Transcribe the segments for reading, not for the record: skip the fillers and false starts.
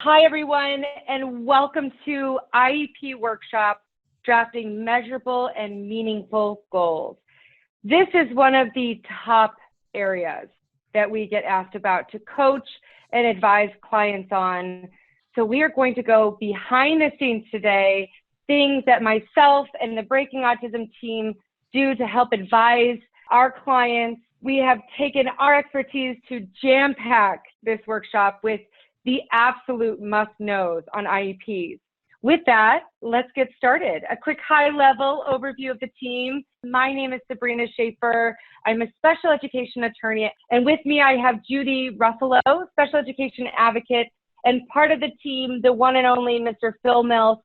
Hi, everyone, and welcome to IEP Workshop, Drafting Measurable and Meaningful Goals. This is one of the top areas that we get asked about to coach and advise clients on. So we are going to go behind the scenes today, things that myself and the Breaking Autism team do to help advise our clients. We have taken our expertise to jam-pack this workshop with the absolute must-knows on IEPs. With that, let's get started. A quick high-level overview of the team. My name is Sabrina Schaefer. I'm a special education attorney, and with me I have Judy Ruffalo, special education advocate, and part of the team, the one and only Mr. Phil Mills,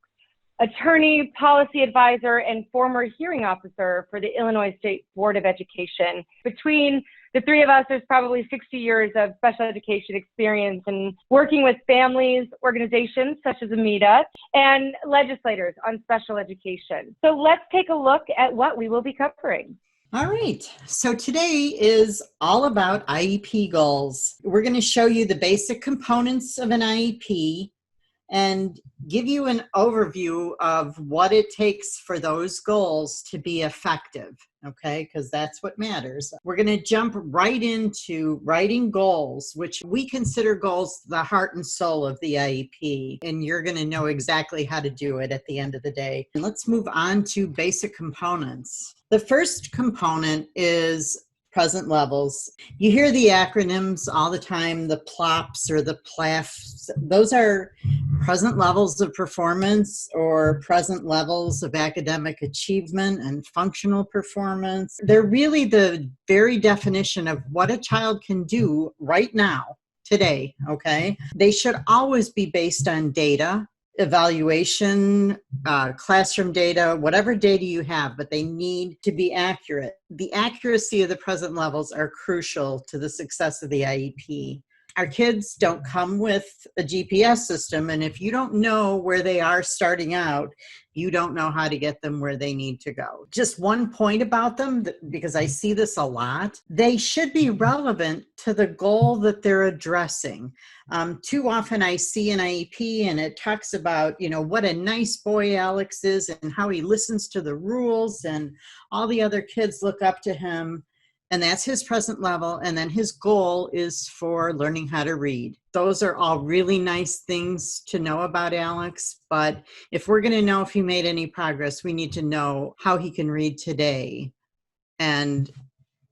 attorney, policy advisor, and former hearing officer for the Illinois State Board of Education. Between the three of us, there's probably 60 years of special education experience and working with families, organizations such as AMITA, and legislators on special education. So let's take a look at what we will be covering. All right, so today is all about IEP goals. We're going to show you the basic components of an IEP and give you an overview of what it takes for those goals to be effective, okay? Because that's what matters. We're going to jump right into writing goals, which we consider goals the heart and soul of the IEP, and you're going to know exactly how to do it at the end of the day. And let's move on to basic components. The first component is present levels. You hear the acronyms all the time, the PLOPs or the PLAFs. Those are present levels of performance or present levels of academic achievement and functional performance. They're really the very definition of what a child can do right now, today, okay? They should always be based on data, evaluation, classroom data, whatever data you have, but they need to be accurate. The accuracy of the present levels are crucial to the success of the IEP. Our kids don't come with a GPS system, and if you don't know where they are starting out, you don't know how to get them where they need to go. Just one point about them, because I see this a lot, they should be relevant to the goal that they're addressing. Too often I see an IEP and it talks about, what a nice boy Alex is and how he listens to the rules and all the other kids look up to him. And that's his present level. And then his goal is for learning how to read. Those are all really nice things to know about Alex. But if we're going to know if he made any progress, we need to know how he can read today and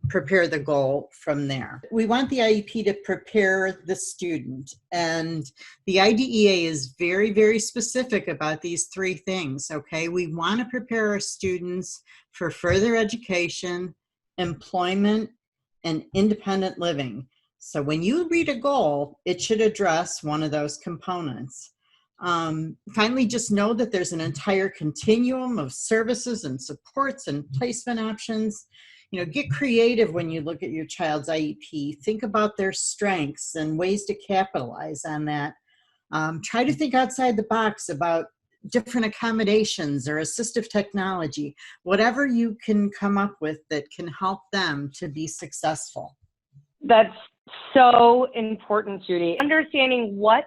prepare the goal from there. We want the IEP to prepare the student. And the IDEA is very, very specific about these three things, okay? We want to prepare our students for further education, employment, and independent living. So when you read a goal, it should address one of those components. Finally, just know that there's an entire continuum of services and supports and placement options. Get creative when you look at your child's IEP. Think about their strengths and ways to capitalize on that. Try to think outside the box about different accommodations or assistive technology, whatever you can come up with that can help them to be successful. That's so important, Judy. Understanding what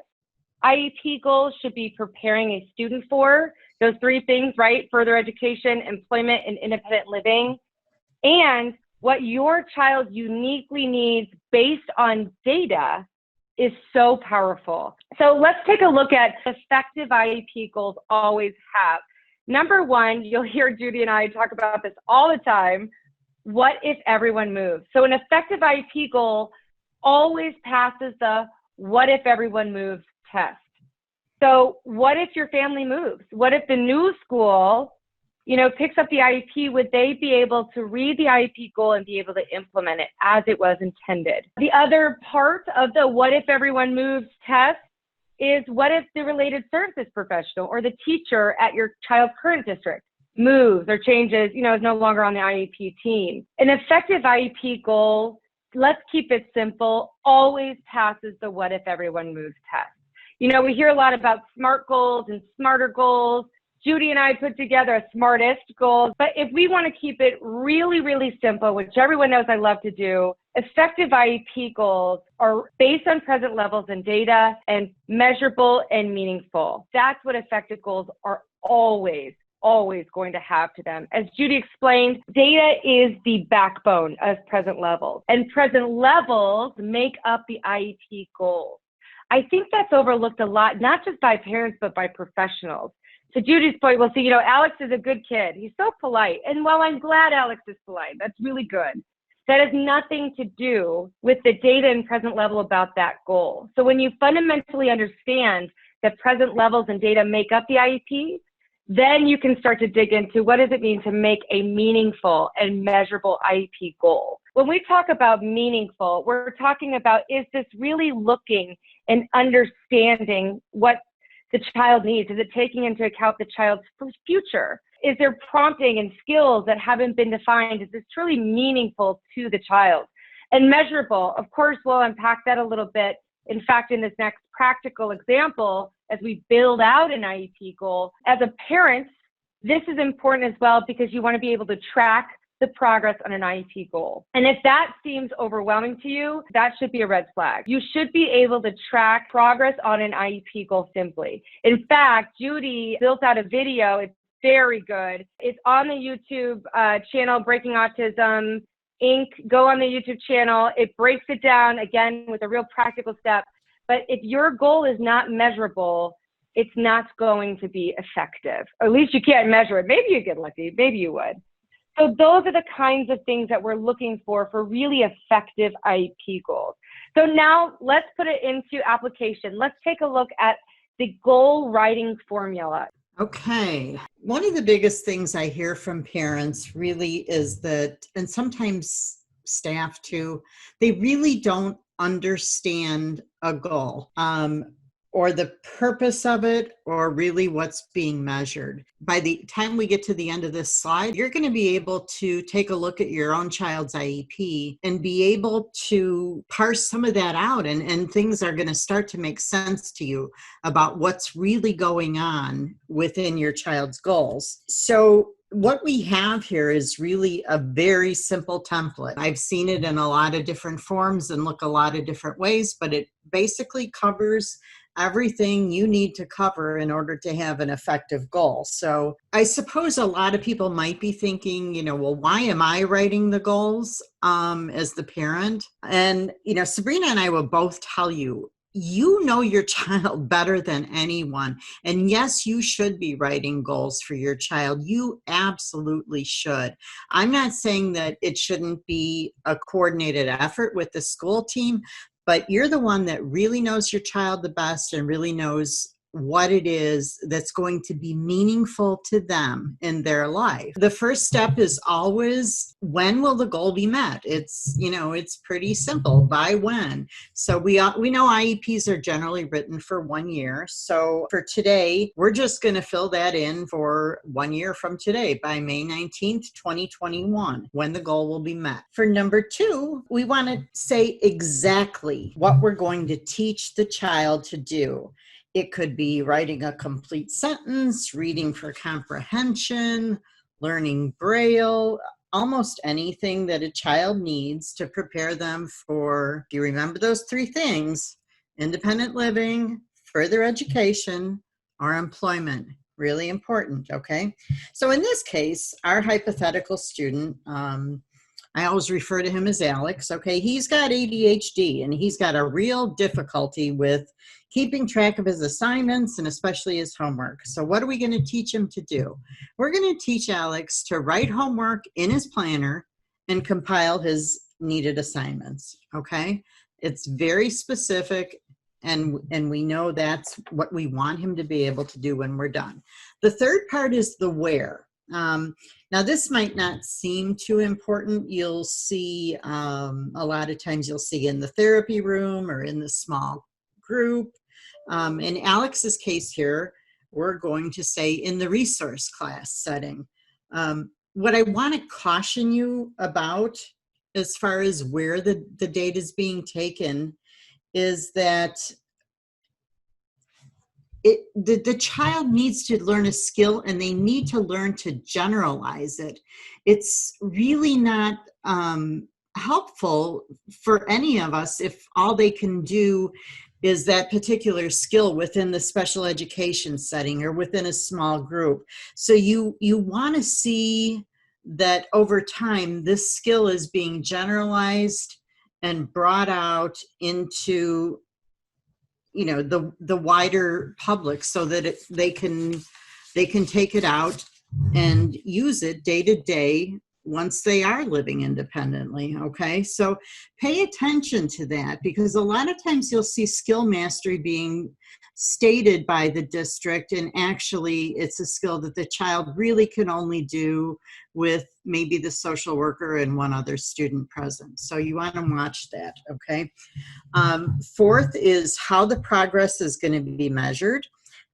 IEP goals should be preparing a student for, those three things, right? Further education, employment, and independent living, and what your child uniquely needs based on data is so powerful. So let's take a look at effective IEP goals always have. Number one, you'll hear Judy and I talk about this all the time. What if everyone moves? So an effective IEP goal always passes the what if everyone moves test. So what if your family moves? What if the new school picks up the IEP? Would they be able to read the IEP goal and be able to implement it as it was intended? The other part of the what if everyone moves test is what if the related services professional or the teacher at your child's current district moves or changes, is no longer on the IEP team. An effective IEP goal, let's keep it simple, always passes the what if everyone moves test. We hear a lot about SMART goals and smarter goals. Judy and I put together a smartest goals, but if we want to keep it really, really simple, which everyone knows I love to do, Effective IEP goals are based on present levels and data and measurable and meaningful. That's what effective goals are always going to have to them. As Judy explained, data is the backbone of present levels, and present levels make up the IEP goals. I think that's overlooked a lot, not just by parents, but by professionals. To Judy's point, we'll see, Alex is a good kid. He's so polite. And while I'm glad Alex is polite, that's really good. That has nothing to do with the data and present level about that goal. So when you fundamentally understand that present levels and data make up the IEP, then you can start to dig into what does it mean to make a meaningful and measurable IEP goal. When we talk about meaningful, we're talking about, is this really looking and understanding what the child needs? Is it taking into account the child's future? Is there prompting and skills that haven't been defined? Is this truly meaningful to the child? And measurable, of course, we'll unpack that a little bit. In fact, in this next practical example, as we build out an IEP goal, as a parent, this is important as well because you want to be able to track the progress on an IEP goal. And if that seems overwhelming to you, that should be a red flag. You should be able to track progress on an IEP goal simply. In fact, Judy built out a video. It's very good. It's on the YouTube channel, Breaking Autism Inc. Go on the YouTube channel. It breaks it down, again, with a real practical step. But if your goal is not measurable, it's not going to be effective. Or at least you can't measure it. Maybe you get lucky. Maybe you would. So those are the kinds of things that we're looking for really effective IEP goals. So now let's put it into application. Let's take a look at the goal writing formula. Okay. One of the biggest things I hear from parents really is that, and sometimes staff too, they really don't understand a goal. Or the purpose of it, or really what's being measured. By the time we get to the end of this slide, you're going to be able to take a look at your own child's IEP and be able to parse some of that out, and things are going to start to make sense to you about what's really going on within your child's goals. So what we have here is really a very simple template. I've seen it in a lot of different forms and look a lot of different ways, but it basically covers everything you need to cover in order to have an effective goal. So I suppose a lot of people might be thinking, well, why am I writing the goals as the parent? And, Sabrina and I will both tell you, you know your child better than anyone. And yes, you should be writing goals for your child. You absolutely should. I'm not saying that it shouldn't be a coordinated effort with the school team, but you're the one that really knows your child the best and really knows what it is that's going to be meaningful to them in their life. The first step is always, when will the goal be met? It's pretty simple. By when? So we know IEPs are generally written for 1 year. So for today, we're just going to fill that in for 1 year from today, by May 19th, 2021, when the goal will be met. For number 2, we want to say exactly what we're going to teach the child to do. It could be writing a complete sentence, reading for comprehension, learning Braille, almost anything that a child needs to prepare them for, if you remember those 3 things, independent living, further education, or employment. Really important, okay? So in this case, our hypothetical student, I always refer to him as Alex, okay? He's got ADHD, and he's got a real difficulty with keeping track of his assignments and especially his homework. So what are we going to teach him to do? We're going to teach Alex to write homework in his planner and compile his needed assignments, okay? It's very specific, and we know that's what we want him to be able to do when we're done. The third part is the where. Now, this might not seem too important. You'll see a lot of times you'll see in the therapy room or in the small group. In Alex's case here, we're going to say in the resource class setting. What I want to caution you about as far as where the data is being taken is that the child needs to learn a skill, and they need to learn to generalize it. It's really not helpful for any of us if all they can do is that particular skill within the special education setting or within a small group. So you want to see that over time this skill is being generalized and brought out into, you know, the wider public, so that they can take it out and use it day to day once they are living independently. Okay, so pay attention to that, because a lot of times you'll see skill mastery being stated by the district, and actually it's a skill that the child really can only do with maybe the social worker and one other student present. So you want to watch that. Okay. Fourth is how the progress is going to be measured.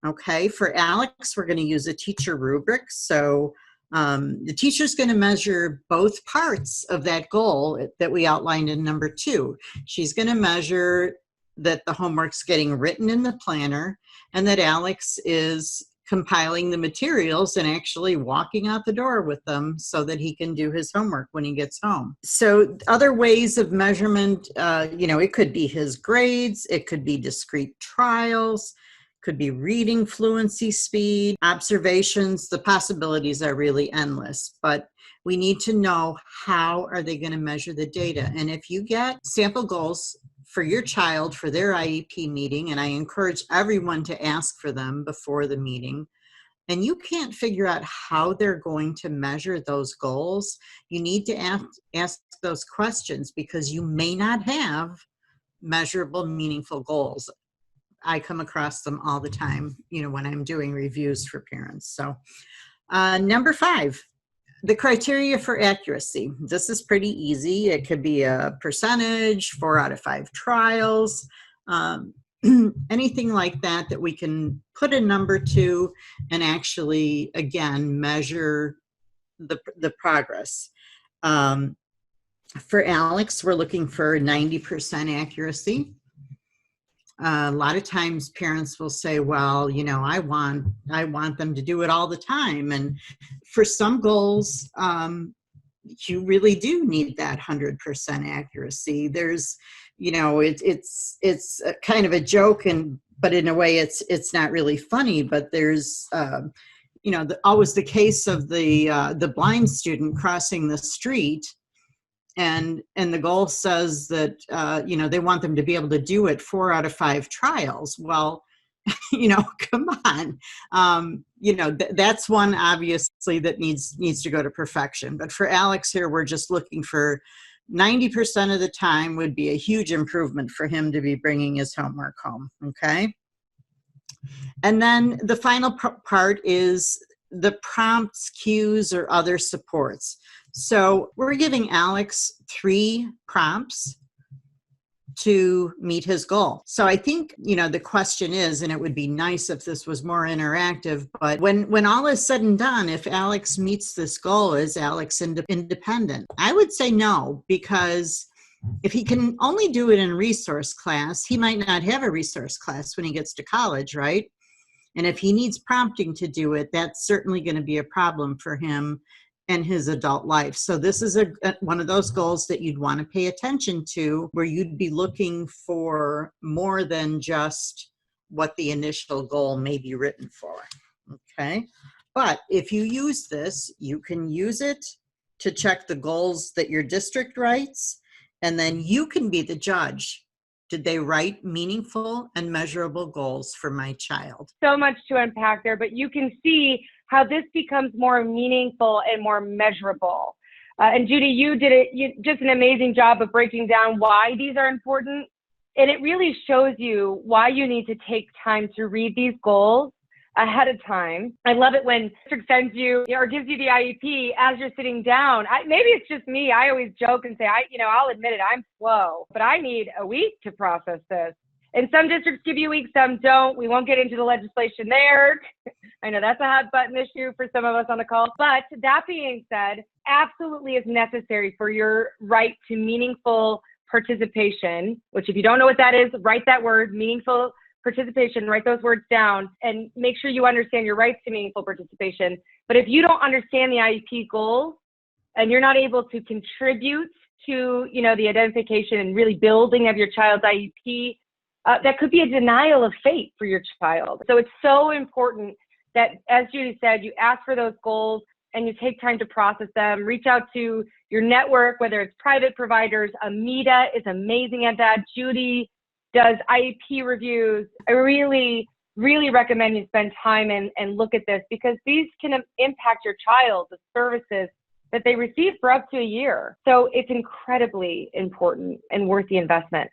Okay, for Alex, we're going to use a teacher rubric. So the teacher's going to measure both parts of that goal that we outlined in number 2. She's going to measure that the homework's getting written in the planner, and that Alex is compiling the materials and actually walking out the door with them so that he can do his homework when he gets home. So other ways of measurement, you know, it could be his grades, it could be discrete trials, could be reading fluency speed, observations. The possibilities are really endless, but we need to know how are they going to measure the data. And if you get sample goals for your child for their IEP meeting, and I encourage everyone to ask for them before the meeting, and you can't figure out how they're going to measure those goals, you need to ask those questions, because you may not have measurable, meaningful goals. I come across them all the time, you know, when I'm doing reviews for parents. So number 5, the criteria for accuracy. This is pretty easy. It could be a percentage, 4 out of 5 trials, anything like that that we can put a number to and actually, again, measure the progress. For Alex, we're looking for 90% accuracy. A lot of times parents will say, well, you know, I want them to do it all the time. And for some goals, you really do need that 100% accuracy. There's, you know, it's a kind of a joke, but in a way it's not really funny, but there's, you know, always the case of the blind student crossing the street. And the goal says that, you know, they want them to be able to do it 4 out of 5 trials. Well, you know, come on. You know, that's one obviously that needs to go to perfection. But for Alex here, we're just looking for 90% of the time would be a huge improvement for him to be bringing his homework home. Okay. And then the final part is the prompts, cues, or other supports. So we're giving Alex 3 prompts to meet his goal. So I think, you know, the question is, and it would be nice if this was more interactive, but when all is said and done, if Alex meets this goal, is Alex independent? I would say no, because if he can only do it in resource class, he might not have a resource class when he gets to college, right? And if he needs prompting to do it, that's certainly going to be a problem for him and his adult life. So this is one of those goals that you'd want to pay attention to, where you'd be looking for more than just what the initial goal may be written for. Okay. But if you use this, you can use it to check the goals that your district writes, and then you can be the judge. Did they write meaningful and measurable goals for my child? So much to unpack there, but you can see how this becomes more meaningful and more measurable. And Judy, you did just an amazing job of breaking down why these are important. And it really shows you why you need to take time to read these goals ahead of time. I love it when district sends you or gives you the IEP as you're sitting down. Maybe it's just me. I always joke and say, I'll admit it, I'm slow, but I need a week to process this. And some districts give you a week, some don't. We won't get into the legislation there. I know that's a hot button issue for some of us on the call. But that being said, absolutely is necessary for your right to meaningful participation, which if you don't know what that is, write that word, meaningful participation, write those words down and make sure you understand your rights to meaningful participation. But if you don't understand the IEP goals and you're not able to contribute to, the identification and really building of your child's IEP, that could be a denial of fate for your child. So it's so important that, as Judy said, you ask for those goals and you take time to process them. Reach out to your network, whether it's private providers. Amita is amazing at that. Judy does IEP reviews. I really, really recommend you spend time and look at this, because these can impact your child, the services that they receive for up to a year. So it's incredibly important and worth the investment.